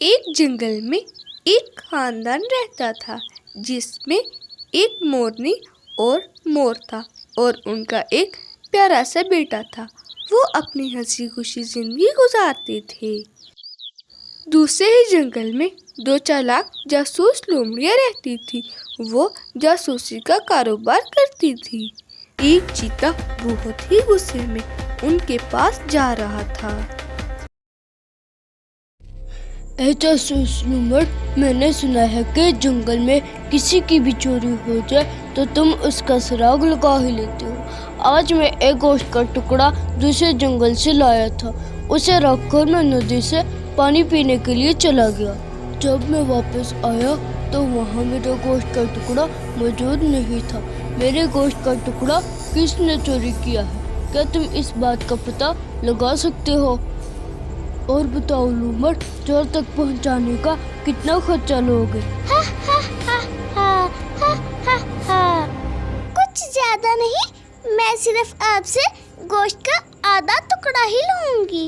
एक जंगल में एक खानदान रहता था जिसमें एक मोरनी और मोर था और उनका एक प्यारा सा बेटा था। वो अपनी हंसी खुशी जिंदगी गुजारते थे। दूसरे ही जंगल में दो चालाक जासूस लोमड़ियाँ रहती थी। वो जासूसी का कारोबार करती थी। एक चीता बहुत ही गुस्से में उनके पास जा रहा था। जासूस लोमड़, मैंने सुना है कि जंगल में किसी की भी चोरी हो जाए तो तुम उसका सुराग लगा ही लेते हो। आज मैं एक गोश्त का टुकड़ा दूसरे जंगल से लाया था। उसे रखकर मैं नदी से पानी पीने के लिए चला गया। जब मैं वापस आया तो वहाँ मेरा गोश्त का टुकड़ा मौजूद नहीं था। मेरे गोश्त का टुकड़ा किसने चोरी किया है? क्या तुम इस बात का पता लगा सकते हो? और बताओ लोमड़, चोर तक पहुंचाने का कितना खर्चा लोगे? कुछ ज्यादा नहीं, मैं सिर्फ आपसे गोश्त का आधा टुकड़ा ही लूंगी।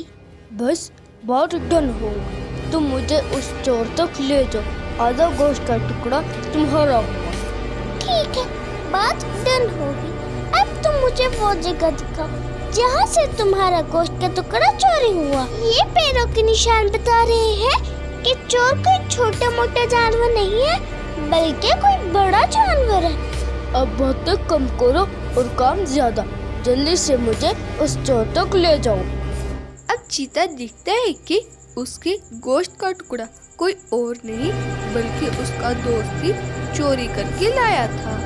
बस बात डन हो गई। तुम मुझे उस चोर तक ले जाओ, आधा गोश्त का टुकड़ा तुम्हारा होगा। ठीक है, बात डन होगी। अब तुम मुझे वो जगह दिखाओ जहाँ से तुम्हारा गोश्त का टुकड़ा चोरी हुआ। ये पैरों के निशान बता रहे हैं कि चोर कोई छोटा मोटा जानवर नहीं है, बल्कि कोई बड़ा जानवर है। अब बातें कम करो और काम ज्यादा। जल्दी से मुझे उस चोर तक ले जाओ। अब चीता देखता है कि उसके गोश्त का टुकड़ा कोई और नहीं बल्कि उसका दोस्त ही चोरी करके लाया था।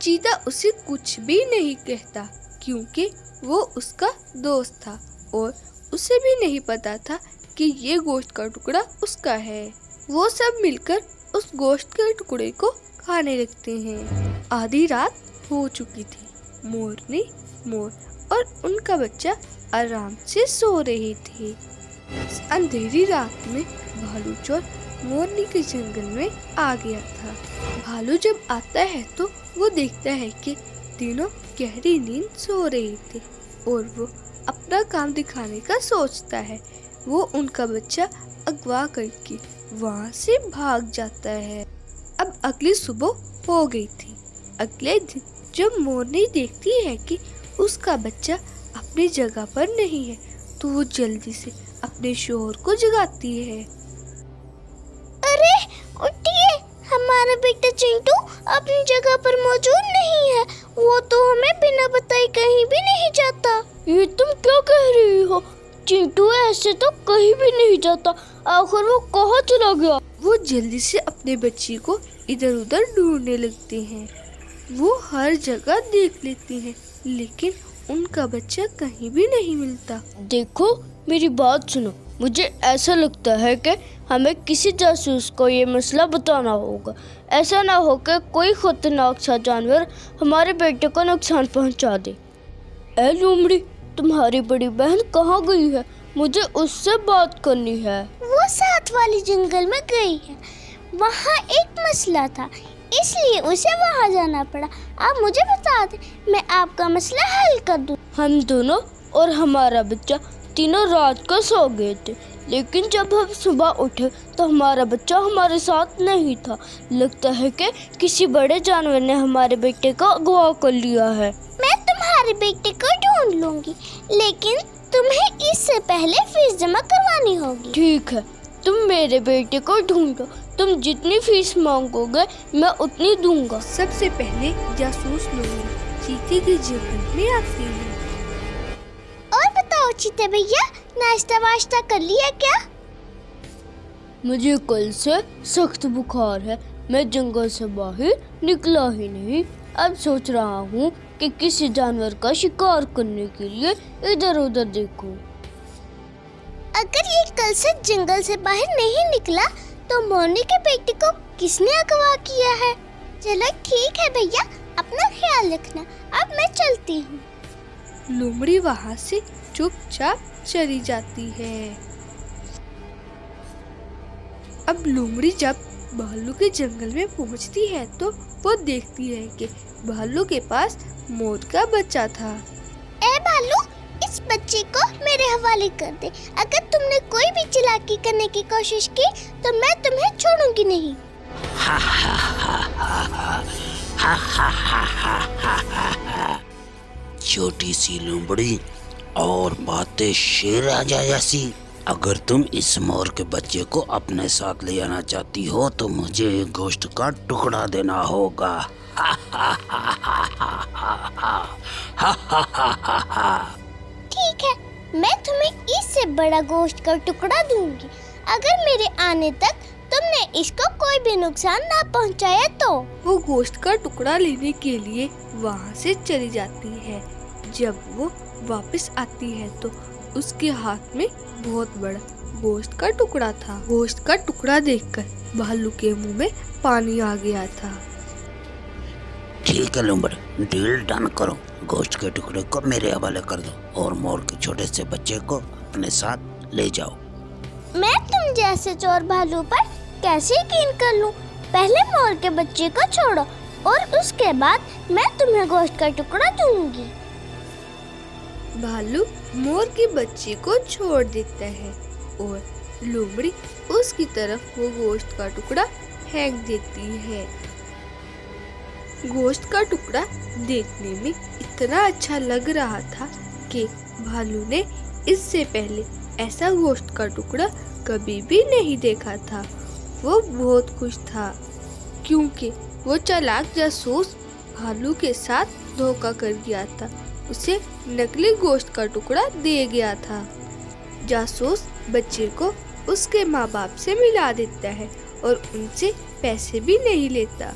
चीता उसे कुछ भी नहीं कहता क्योंकि वो उसका दोस्त था और उसे भी नहीं पता था कि ये गोश्त का टुकड़ा उसका है। वो सब मिलकर उस गोश्त के टुकड़े को खाने लगते हैं। आधी रात हो चुकी थी। मोरनी, मोर और उनका बच्चा आराम से सो रहे थे। अंधेरी रात में भालू चोर मोरनी के जंगल में आ गया था। भालू जब आता है तो वो देखता है कि तीनों गहरी नींद सो रहे थे और वो अपना काम दिखाने का सोचता है। वो उनका बच्चा अगवा करके वहाँ से भाग जाता है। अब अगली सुबह हो गई थी। अगले दिन जब मोरनी देखती है कि उसका बच्चा अपनी जगह पर नहीं है तो वो जल्दी से अपने शोहर को जगाती है। अरे उठिए, हमारा बेटा चिंटू अपनी जगह पर मौजूद नहीं है। वो तो हमें बिना बताए कहीं भी नहीं जाता। ये तुम क्या कह रही हो? चिंटू ऐसे तो कहीं भी नहीं जाता। आखिर वो कहाँ चला गया? वो जल्दी से अपने बच्ची को इधर उधर ढूंढने लगते हैं। वो हर जगह देख लेते हैं लेकिन उनका बच्चा कहीं भी नहीं मिलता। देखो, मेरी बात सुनो। मुझे ऐसा लगता है कि हमें किसी जासूस को ये मसला बताना होगा। ऐसा ना हो कि कोई खतरनाक सा जानवर हमारे बेटे को नुकसान पहुंचा दे। ए लोमड़ी, तुम्हारी बड़ी बहन कहाँ गई है? मुझे उससे बात करनी है। वो साथ वाले जंगल में गई है। वहाँ एक मसला था, इसलिए उसे वहाँ जाना पड़ा। आप मुझे बता दें, मैं आपका मसला हल कर दूँ। हम दोनों और हमारा बच्चा तीनों रात को सो गए थे, लेकिन जब हम सुबह उठे तो हमारा बच्चा हमारे साथ नहीं था। लगता है कि किसी बड़े जानवर ने हमारे बेटे को अगवा कर लिया है। मैं तुम्हारे बेटे को ढूंढ लूंगी, लेकिन तुम्हें इससे पहले फीस जमा करवानी होगी। ठीक है, तुम मेरे बेटे को ढूंढो। तुम जितनी फीस मांगोगे मैं उतनी दूंगा। सबसे पहले जासूस लोग चीते के जंगल में आते हैं। और बताओ चीते भैया, नाश्ता वाश्ता कर लिया क्या? मुझे कल से सख्त बुखार है। मैं जंगल से बाहर निकला ही नहीं। अब सोच रहा हूँ कि किसी जानवर का शिकार करने के लिए इधर उधर देखूं। अगर ये कल से जंगल से बाहर नहीं निकला तो मोरनी के बेटे को किसने अगवा किया है? चलो ठीक है भैया, अपना ख्याल रखना। अब मैं चलती हूँ। लोमड़ी वहाँ से चुपचाप चली जाती है। अब लोमड़ी जब भालू के जंगल में पहुँचती है तो वो देखती है कि भालू के पास मोर का बच्चा था। ए भालू, इस बच्चे को मेरे हवाले कर दे। अगर तुमने कोई भी चालाकी करने की कोशिश की तो मैं तुम्हें छोड़ूंगी नहीं। छोटी सी लोमड़ी और बातें शेर राजा जैसी। अगर तुम इस मोर के बच्चे को अपने साथ ले आना चाहती हो तो मुझे एक गोश्त का टुकड़ा देना होगा। ठीक है, मैं तुम्हें इससे बड़ा गोश्त का टुकड़ा दूंगी अगर मेरे आने तक तुमने इसको कोई भी नुकसान ना पहुंचाया तो। वो गोश्त का टुकड़ा लेने के लिए वहाँ से चली जाती है। जब वो वापस आती है तो उसके हाथ में बहुत बड़ा गोश्त का टुकड़ा था। गोश्त का टुकड़ा देखकर भालू के मुंह में पानी आ गया था। ठीक है लोमड़ी, डील डन करो। गोश्त के टुकड़े को मेरे हवाले कर दो और मोर के छोटे से बच्चे को अपने साथ ले जाओ। मैं तुम जैसे चोर भालू पर कैसे यकीन कर लूं? पहले मोर के बच्चे को छोड़ो और उसके बाद मैं तुम्हें गोश्त का टुकड़ा दूंगी। भालू मोर के बच्चे को छोड़ देता है और लोमड़ी उसकी तरफ वो गोश्त का टुकड़ा फेंक देती है। गोश्त का टुकड़ा देखने में इतना अच्छा लग रहा था कि भालू ने इससे पहले ऐसा गोश्त का टुकड़ा कभी भी नहीं देखा था। वो बहुत खुश था क्योंकि वो चालाक जासूस भालू के साथ धोखा कर गया था। उसे नकली गोश्त का टुकड़ा दे गया था। जासूस बच्चे को उसके माँ बाप से मिला देता है और उनसे पैसे भी नहीं लेता।